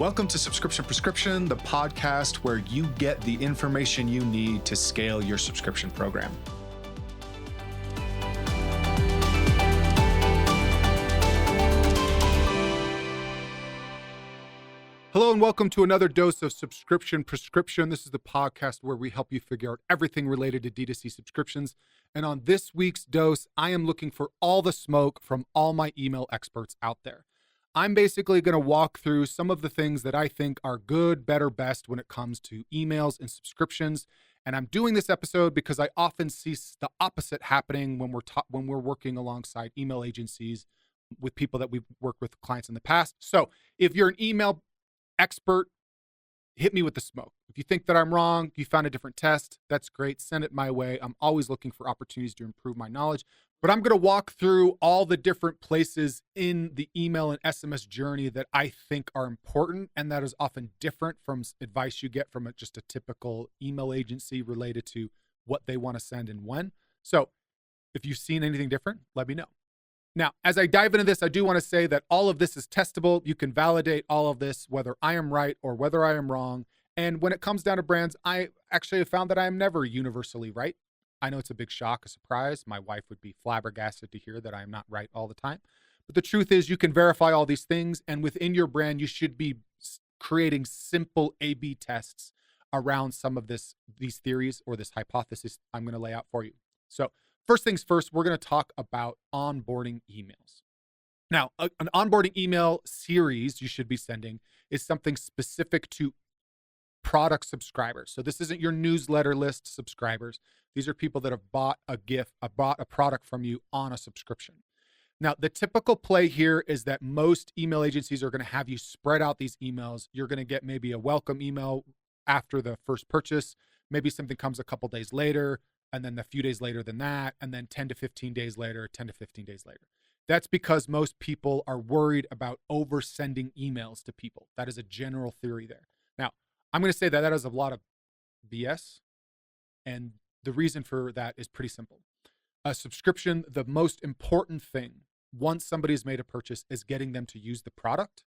Welcome to Subscription Prescription, the podcast where you get the information you need to scale your subscription program. Hello and welcome to another dose of Subscription Prescription. This is the podcast where we help you figure out everything related to D2C subscriptions. And on this week's dose, I am looking for all the smoke from all my email experts out there. I'm basically going to walk through some of the things that I think are good, better, best when it comes to emails and subscriptions. And I'm doing this episode because I often see the opposite happening when we're working alongside email agencies with people that we've worked with clients in the past. So if you're an email expert, hit me with the smoke. If you think that I'm wrong, you found a different test, that's great. Send it my way. I'm always looking for opportunities to improve my knowledge. But I'm going to walk through all the different places in the email and SMS journey that I think are important, and that is often different from advice you get from just a typical email agency related to what they want to send and when. So if you've seen anything different, let me know. Now, as I dive into this, I do want to say that all of this is testable. You can validate all of this, whether I am right or whether I am wrong. And when it comes down to brands, I actually have found that I am never universally right. I know it's a big shock, a surprise. My wife would be flabbergasted to hear that I am not right all the time. But the truth is you can verify all these things. And within your brand, you should be creating simple A/B tests around some of these theories or this hypothesis I'm going to lay out for you. So first things first, we're going to talk about onboarding emails. Now, an onboarding email series you should be sending is something specific to product subscribers. So this isn't your newsletter list subscribers. These are people that have bought a product from you on a subscription. Now, the typical play here is that most email agencies are going to have you spread out these emails. You're going to get maybe a welcome email after the first purchase. Maybe something comes a couple days later, and then a few days later than that, and then 10 to 15 days later. That's because most people are worried about over-sending emails to people. That is a general theory there. Now, I'm going to say that is a lot of BS, and the reason for that is pretty simple. A subscription, the most important thing once somebody's made a purchase is getting them to use the product,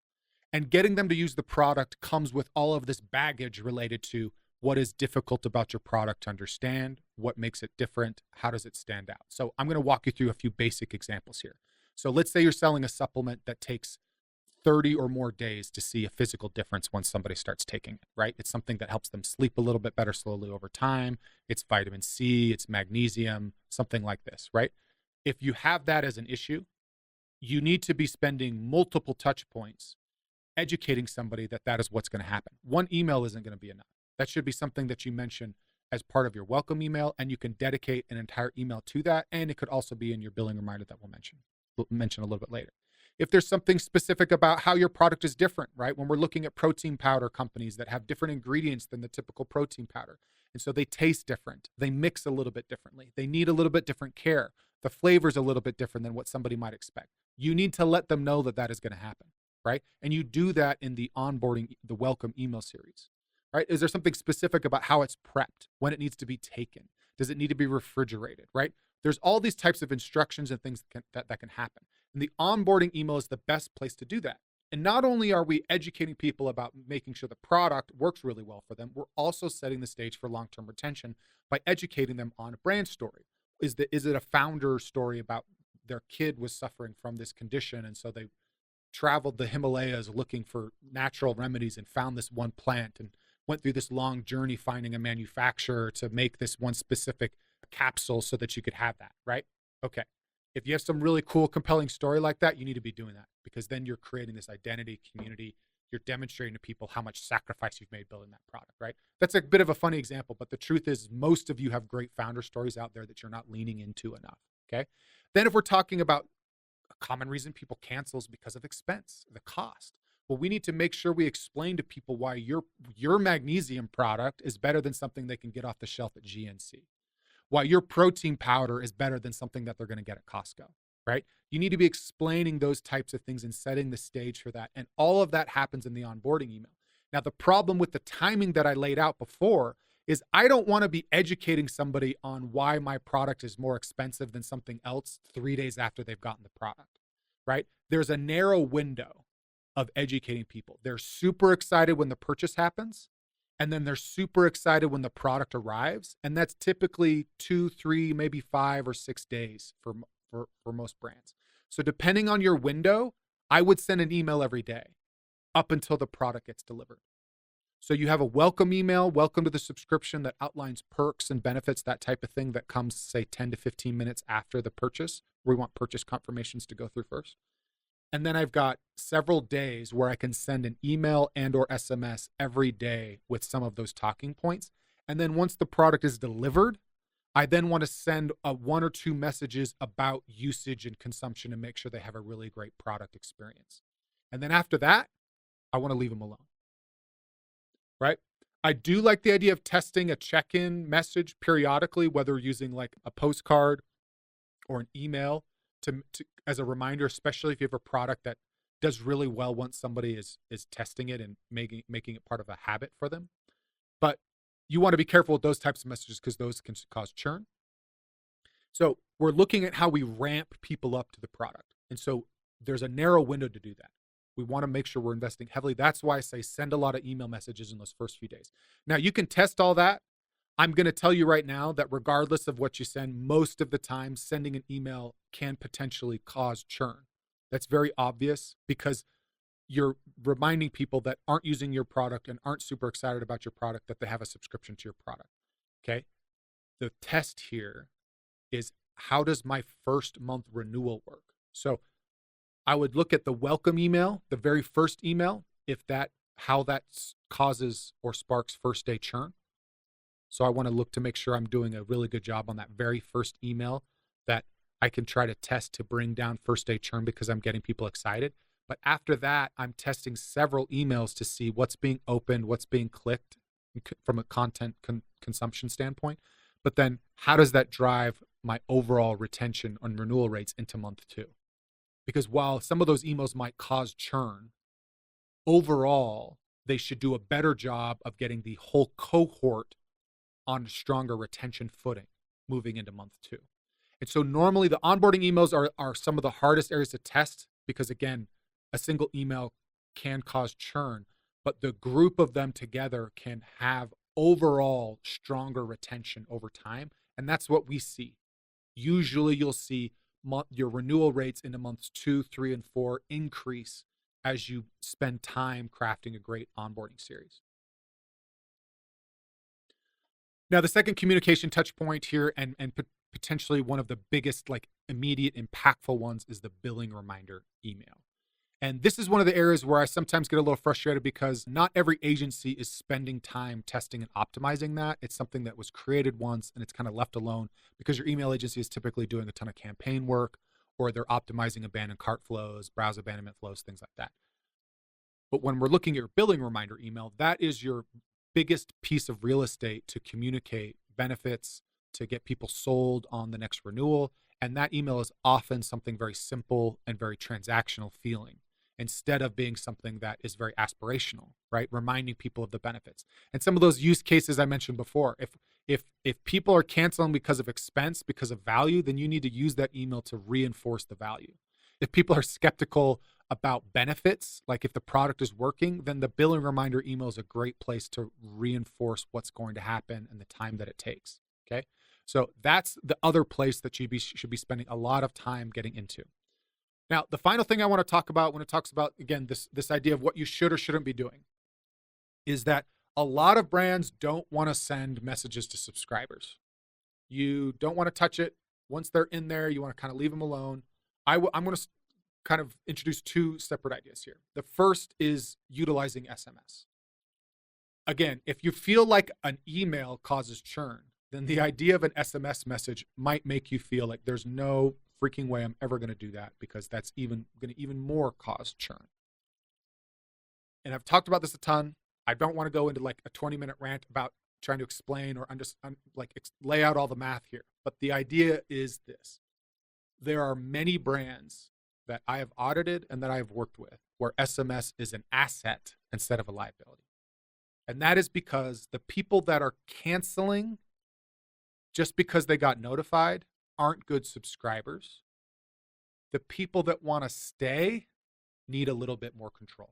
and getting them to use the product comes with all of this baggage related to what is difficult about your product to understand, what makes it different, how does it stand out. So I'm going to walk you through a few basic examples here. So let's say you're selling a supplement that takes 30 or more days to see a physical difference once somebody starts taking it, right? It's something that helps them sleep a little bit better slowly over time. It's vitamin C, it's magnesium, something like this, right? If you have that as an issue, you need to be spending multiple touch points educating somebody that that is what's going to happen. One email isn't going to be enough. That should be something that you mention as part of your welcome email, and you can dedicate an entire email to that. And it could also be in your billing reminder that we'll mention a little bit later. If there's something specific about how your product is different, right? When we're looking at protein powder companies that have different ingredients than the typical protein powder, and so they taste different, they mix a little bit differently, they need a little bit different care, the flavor's a little bit different than what somebody might expect. You need to let them know that that is going to happen, right? And you do that in the onboarding, the welcome email series, right? Is there something specific about how it's prepped, when it needs to be taken? Does it need to be refrigerated, right? There's all these types of instructions and things that can happen. And the onboarding email is the best place to do that. And not only are we educating people about making sure the product works really well for them, we're also setting the stage for long-term retention by educating them on a brand story. Is it a founder story about their kid was suffering from this condition, and so they traveled the Himalayas looking for natural remedies and found this one plant and went through this long journey finding a manufacturer to make this one specific capsule so that you could have that, right? Okay. If you have some really cool, compelling story like that, you need to be doing that, because then you're creating this identity, community. You're demonstrating to people how much sacrifice you've made building that product, right? That's a bit of a funny example, but the truth is most of you have great founder stories out there that you're not leaning into enough, okay? Then if we're talking about a common reason people cancel is because of expense, the cost. Well, we need to make sure we explain to people why your magnesium product is better than something they can get off the shelf at GNC. Why your protein powder is better than something that they're going to get at Costco, right? You need to be explaining those types of things and setting the stage for that. And all of that happens in the onboarding email. Now, the problem with the timing that I laid out before is I don't want to be educating somebody on why my product is more expensive than something else 3 days after they've gotten the product, right? There's a narrow window of educating people. They're super excited when the purchase happens, and then they're super excited when the product arrives. And that's typically 2, 3, maybe 5 or 6 days for most brands. So depending on your window, I would send an email every day up until the product gets delivered. So you have a welcome email, welcome to the subscription, that outlines perks and benefits, that type of thing, that comes, say, 10 to 15 minutes after the purchase. We want purchase confirmations to go through first. And then I've got several days where I can send an email and or SMS every day with some of those talking points. And then once the product is delivered, I then want to send 1 or 2 messages about usage and consumption and make sure they have a really great product experience. And then after that, I want to leave them alone. Right? I do like the idea of testing a check-in message periodically, whether using like a postcard or an email to as a reminder, especially if you have a product that does really well once somebody is testing it and making it part of a habit for them. But you want to be careful with those types of messages because those can cause churn. So we're looking at how we ramp people up to the product. And so there's a narrow window to do that. We want to make sure we're investing heavily. That's why I say send a lot of email messages in those first few days. Now, you can test all that. I'm going to tell you right now that regardless of what you send, most of the time, sending an email can potentially cause churn. That's very obvious because you're reminding people that aren't using your product and aren't super excited about your product that they have a subscription to your product. Okay? The test here is, how does my first month renewal work? So I would look at the welcome email, the very first email, how that causes or sparks first day churn. So I want to look to make sure I'm doing a really good job on that very first email that I can try to test to bring down first day churn because I'm getting people excited. But after that, I'm testing several emails to see what's being opened, what's being clicked from a content consumption standpoint. But then how does that drive my overall retention on renewal rates into month 2? Because while some of those emails might cause churn, overall, they should do a better job of getting the whole cohort on a stronger retention footing moving into month 2. And so normally the onboarding emails are some of the hardest areas to test because, again, a single email can cause churn, but the group of them together can have overall stronger retention over time. And that's what we see. Usually you'll see your renewal rates into months 2, 3, and 4 increase as you spend time crafting a great onboarding series. Now, the second communication touch point here and potentially one of the biggest, like, immediate impactful ones is the billing reminder email. And this is one of the areas where I sometimes get a little frustrated because not every agency is spending time testing and optimizing that. It's something that was created once and it's kind of left alone because your email agency is typically doing a ton of campaign work or they're optimizing abandoned cart flows, browse abandonment flows, things like that. But when we're looking at your billing reminder email, that is your biggest piece of real estate to communicate benefits, to get people sold on the next renewal. And that email is often something very simple and very transactional feeling, instead of being something that is very aspirational, right? Reminding people of the benefits. And some of those use cases I mentioned before, if people are canceling because of expense, because of value, then you need to use that email to reinforce the value. If people are skeptical about benefits, like if the product is working, then the billing reminder email is a great place to reinforce what's going to happen and the time that it takes, okay? So that's the other place that you should be spending a lot of time getting into. Now, the final thing I want to talk about when it talks about, again, this idea of what you should or shouldn't be doing is that a lot of brands don't want to send messages to subscribers. You don't want to touch it. Once they're in there, you want to kind of leave them alone. I'm going to kind of introduce 2 separate ideas here. The first is utilizing SMS. Again, if you feel like an email causes churn, then the idea of an SMS message might make you feel like there's no freaking way I'm ever going to do that because that's going to even more cause churn. And I've talked about this a ton. I don't want to go into like a 20-minute rant about trying to explain or lay out all the math here. But the idea is this. There are many brands that I have audited and that I have worked with where SMS is an asset instead of a liability. And that is because the people that are canceling just because they got notified aren't good subscribers. The people that want to stay need a little bit more control.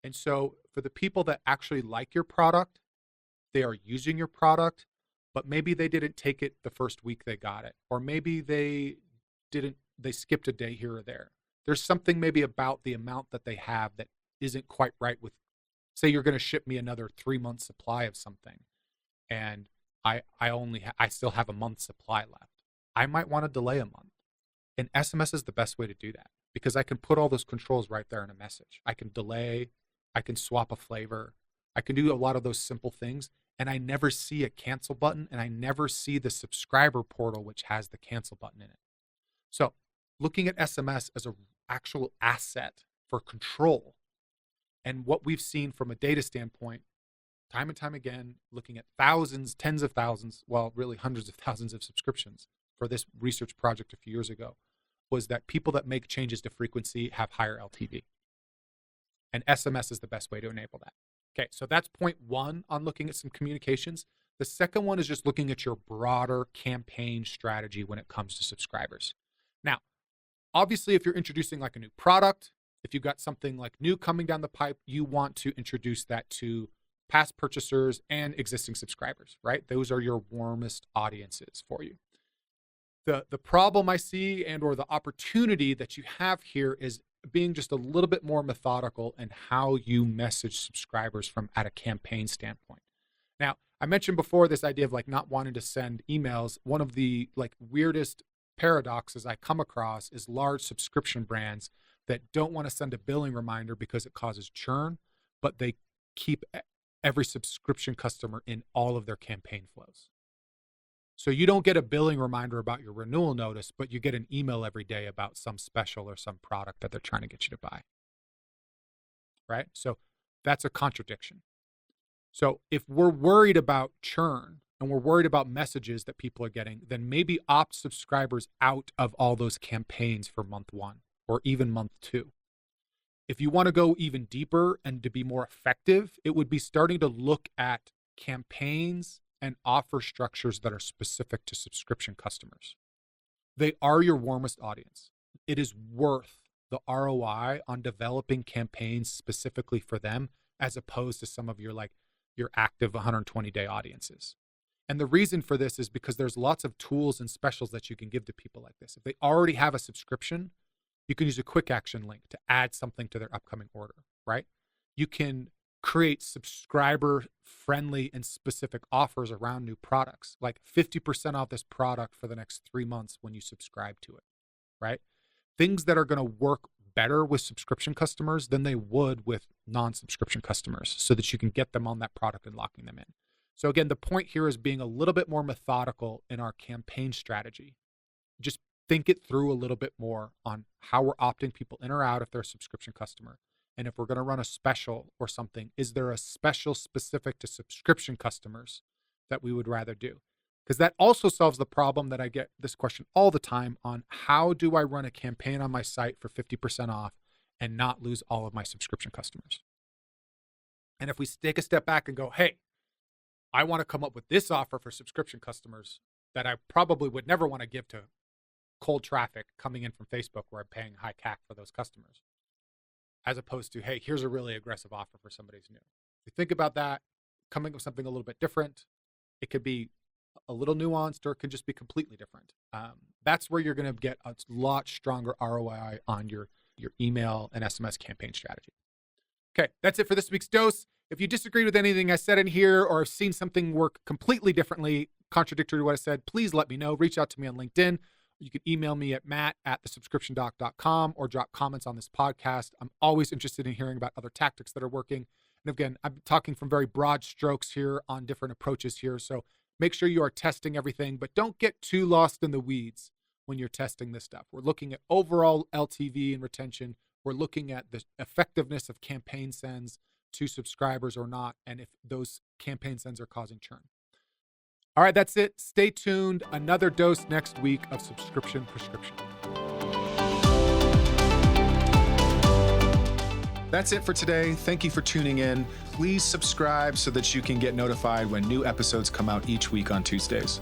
And so for the people that actually like your product, they are using your product, but maybe they didn't take it the first week they got it, or maybe they skipped a day here or there. There's something maybe about the amount that they have that isn't quite right with, say you're going to ship me another 3-month supply of something, and I still have a month's supply left. I might want to delay a month. And SMS is the best way to do that, because I can put all those controls right there in a message. I can delay, I can swap a flavor, I can do a lot of those simple things, and I never see a cancel button, and I never see the subscriber portal, which has the cancel button in it. So looking at SMS as an actual asset for control, and what we've seen from a data standpoint, time and time again, looking at thousands, tens of thousands, well, really hundreds of thousands of subscriptions for this research project a few years ago, was that people that make changes to frequency have higher LTV. And SMS is the best way to enable that. Okay, so that's point one on looking at some communications. The second one is just looking at your broader campaign strategy when it comes to subscribers. Now, obviously, if you're introducing like a new product, if you've got something like new coming down the pipe, you want to introduce that to past purchasers and existing subscribers, right? Those are your warmest audiences for you. The problem I see and or the opportunity that you have here is being just a little bit more methodical in how you message subscribers from at a campaign standpoint. Now, I mentioned before this idea of like not wanting to send emails. One of the like weirdest paradoxes I come across is large subscription brands that don't want to send a billing reminder because it causes churn, but they keep every subscription customer in all of their campaign flows. So you don't get a billing reminder about your renewal notice, but you get an email every day about some special or some product that they're trying to get you to buy, right? So that's a contradiction. So if we're worried about churn and we're worried about messages that people are getting, then maybe opt subscribers out of all those campaigns for month 1 or even month 2. If you want to go even deeper and to be more effective, it would be starting to look at campaigns and offer structures that are specific to subscription customers. They are your warmest audience. It is worth the ROI on developing campaigns specifically for them, as opposed to some of your active 120-day audiences. And the reason for this is because there's lots of tools and specials that you can give to people like this. If they already have a subscription, you can use a quick action link to add something to their upcoming order, right? You can create subscriber-friendly and specific offers around new products, like 50% off this product for the next 3 months when you subscribe to it, right? Things that are going to work better with subscription customers than they would with non-subscription customers, so that you can get them on that product and locking them in. So again, the point here is being a little bit more methodical in our campaign strategy. Just think it through a little bit more on how we're opting people in or out if they're a subscription customer. And if we're going to run a special or something, is there a special specific to subscription customers that we would rather do? Because that also solves the problem that I get this question all the time on how do I run a campaign on my site for 50% off and not lose all of my subscription customers? And if we take a step back and go, hey, I want to come up with this offer for subscription customers that I probably would never want to give to cold traffic coming in from Facebook where I'm paying high CAC for those customers, as opposed to, hey, here's a really aggressive offer for somebody who's new. If you think about that, coming up with something a little bit different, it could be a little nuanced or it could just be completely different. That's where you're going to get a lot stronger ROI on your email and SMS campaign strategy. Okay, that's it for this week's dose. If you disagree with anything I said in here or have seen something work completely differently, contradictory to what I said, please let me know. Reach out to me on LinkedIn. You can email me at matt@thesubscriptiondoc.com or drop comments on this podcast. I'm always interested in hearing about other tactics that are working. And again, I'm talking from very broad strokes here on different approaches here. So make sure you are testing everything, but don't get too lost in the weeds when you're testing this stuff. We're looking at overall LTV and retention. We're looking at the effectiveness of campaign sends to subscribers or not, and if those campaign sends are causing churn. All right, that's it. Stay tuned. Another dose next week of Subscription Prescription. That's it for today. Thank you for tuning in. Please subscribe so that you can get notified when new episodes come out each week on Tuesdays.